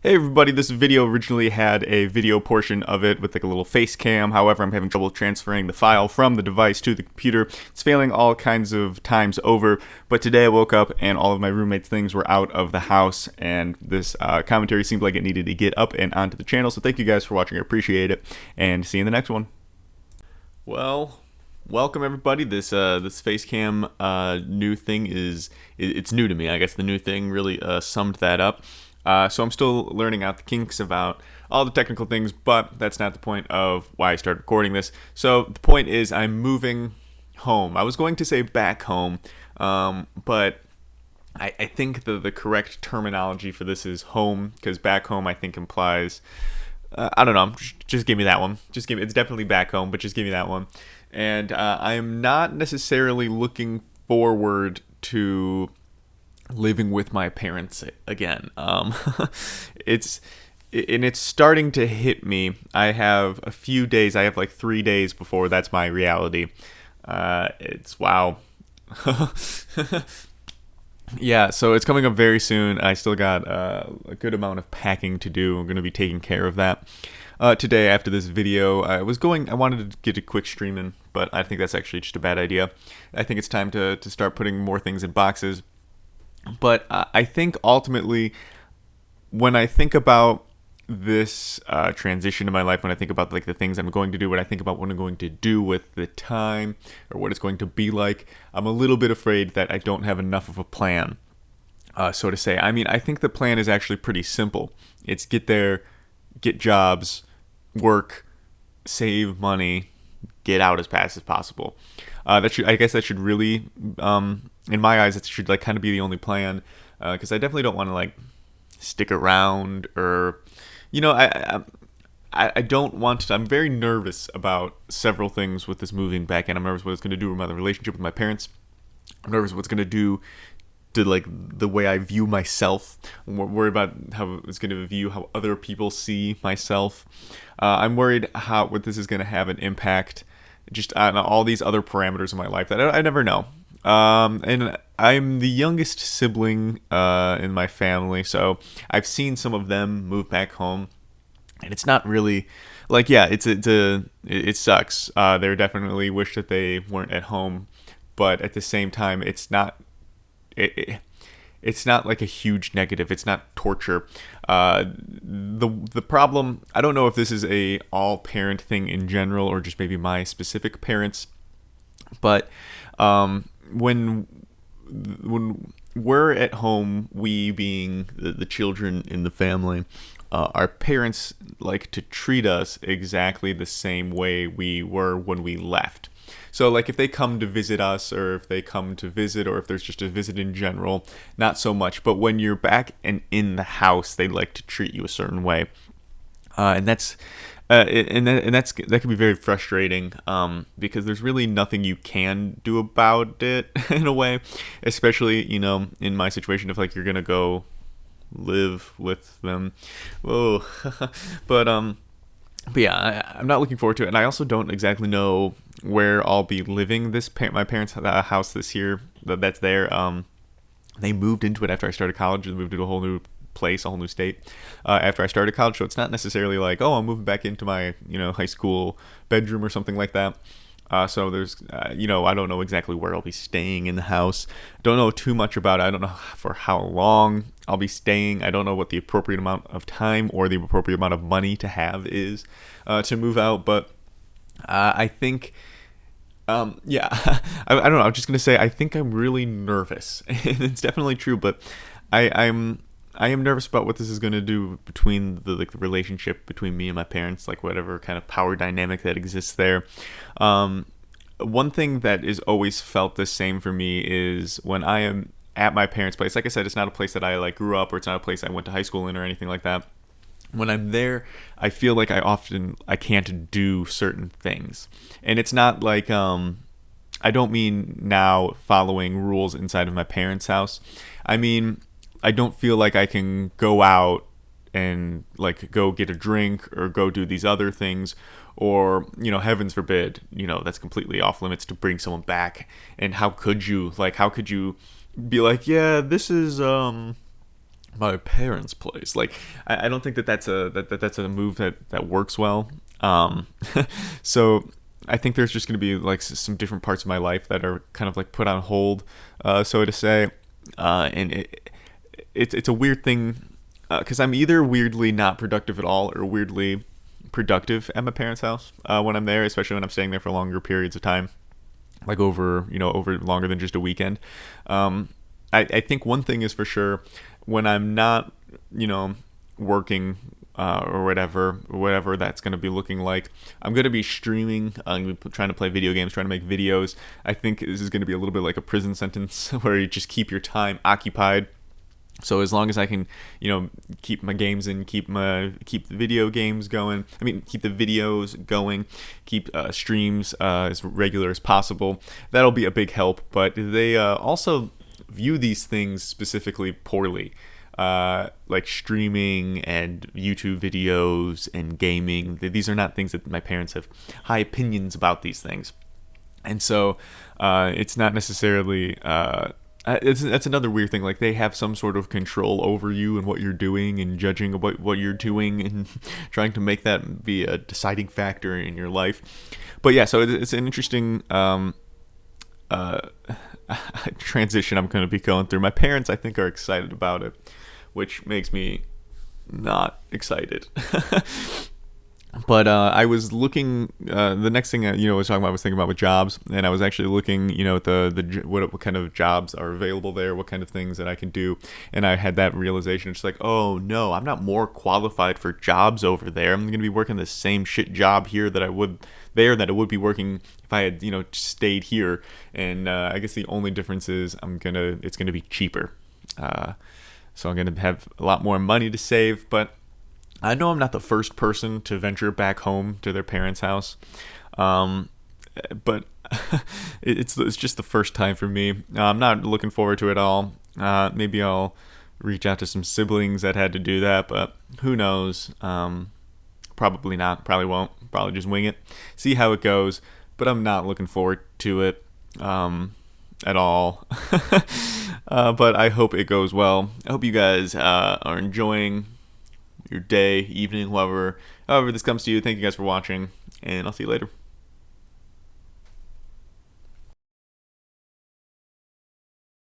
Hey everybody, this video originally had a video portion of it with like a little face cam. However, I'm having trouble transferring the file from the device to the computer. It's failing all kinds of times over, but today I woke up and all of my roommate's things were out of the house, and this commentary seemed like it needed to get up and onto the channel. So thank you guys for watching, I appreciate it, and see you in the next one. Well, welcome everybody. This face cam new thing it's new to me. I guess the new thing really summed that up. So I'm still learning out the kinks about all the technical things, but that's not the point of why I started recording this. So the point is I'm moving home. I was going to say back home, but I think the correct terminology for this is home, because back home I think implies, I don't know, just give me that one. It's definitely back home, but just give me that one. And I am not necessarily looking forward to living with my parents again. It's starting to hit me. I have a few days. I have like 3 days before that's my reality. It's wow. Yeah, so it's coming up very soon. I still got a good amount of packing to do. I'm going to be taking care of that. Today, after this video, I wanted to get a quick stream in, but I think that's actually just a bad idea. I think it's time to start putting more things in boxes. But I think ultimately, when I think about this transition in my life, when I think about like the things I'm going to do, when I think about what I'm going to do with the time or what it's going to be like, I'm a little bit afraid that I don't have enough of a plan, so to say. I mean, I think the plan is actually pretty simple. It's get there, get jobs, work, save money, get out as fast as possible. I guess that should really, in my eyes, it should like kind of be the only plan, because I definitely don't want to like stick around, or, you know, I don't want to. I'm very nervous about several things with this moving back, and I'm nervous what it's going to do with my relationship with my parents. I'm nervous what it's going to do to like the way I view myself. I'm worried about how it's going to view how other people see myself. I'm worried what this is going to have an impact just on all these other parameters in my life that I never know. And I'm the youngest sibling in my family, so I've seen some of them move back home, and it's not really like, yeah, it sucks. They definitely wish that they weren't at home, but at the same time, it's not like a huge negative. It's not torture. The problem, I don't know if this is a all parent thing in general or just maybe my specific parents, but when we're at home, we being the children in the family, our parents like to treat us exactly the same way we were when we left. So like if they come to visit us, or if they come to visit, or if there's just a visit in general, not so much. But when you're back and in the house, they like to treat you a certain way, and that can be very frustrating, because there's really nothing you can do about it in a way, especially, you know, in my situation, if like you're gonna go live with them. Whoa. But yeah, I'm not looking forward to it, and I also don't exactly know where I'll be living. My parents' house this year that's there. They moved into it after I started college. They moved to a whole new place, a whole new state, after I started college. So it's not necessarily like, oh, I'm moving back into my, you know, high school bedroom or something like that. So there's, you know, I don't know exactly where I'll be staying in the house. Don't know too much about it. I don't know for how long I'll be staying. I don't know what the appropriate amount of time or the appropriate amount of money to have is to move out. But I think, yeah, I don't know. I'm just gonna say I think I'm really nervous, and it's definitely true. But I am nervous about what this is going to do between the relationship between me and my parents, like whatever kind of power dynamic that exists there. One thing that is always felt the same for me is when I am at my parents' place. Like I said, it's not a place that I like grew up, or it's not a place I went to high school in or anything like that. When I'm there, I feel like I can't do certain things, and it's not like I don't mean now following rules inside of my parents' house. I mean, I don't feel like I can go out and like go get a drink or go do these other things, or, you know, heavens forbid, you know, that's completely off limits to bring someone back. And how could you be like, yeah, this is my parents' place. Like, I don't think that that's a move that works well. So I think there's just going to be like some different parts of my life that are kind of like put on hold, so to say. And it's a weird thing, because I'm either weirdly not productive at all or weirdly productive at my parents' house when I'm there, especially when I'm staying there for longer periods of time, like over longer than just a weekend. I think one thing is for sure, when I'm not, working, or whatever that's going to be looking like, I'm going to be streaming. I'm going to be trying to play video games, trying to make videos. I think this is going to be a little bit like a prison sentence where you just keep your time occupied. So as long as I can, keep my games and keep the video games going. I mean, keep the videos going, keep streams as regular as possible. That'll be a big help. But they also view these things specifically poorly, like streaming and YouTube videos and gaming. These are not things that my parents have high opinions about these things, and so it's not necessarily. That's another weird thing. Like, they have some sort of control over you and what you're doing and judging what you're doing and trying to make that be a deciding factor in your life. But yeah, so it's an interesting transition I'm going to be going through. My parents, I think, are excited about it, which makes me not excited. But I was looking. The next thing I was talking about, I was thinking about with jobs, and I was actually looking, at what kind of jobs are available there, what kind of things that I can do, and I had that realization. It's like, oh no, I'm not more qualified for jobs over there. I'm going to be working the same shit job here that I would be working if I had stayed here. And I guess the only difference is it's gonna be cheaper. So I'm gonna have a lot more money to save, but I know I'm not the first person to venture back home to their parents' house, but it's just the first time for me. I'm not looking forward to it all. Maybe I'll reach out to some siblings that had to do that, but who knows? Probably not. Probably won't. Probably just wing it. See how it goes. But I'm not looking forward to it at all. But I hope it goes well. I hope you guys are enjoying your day, evening, however this comes to you. Thank you guys for watching, and I'll see you later.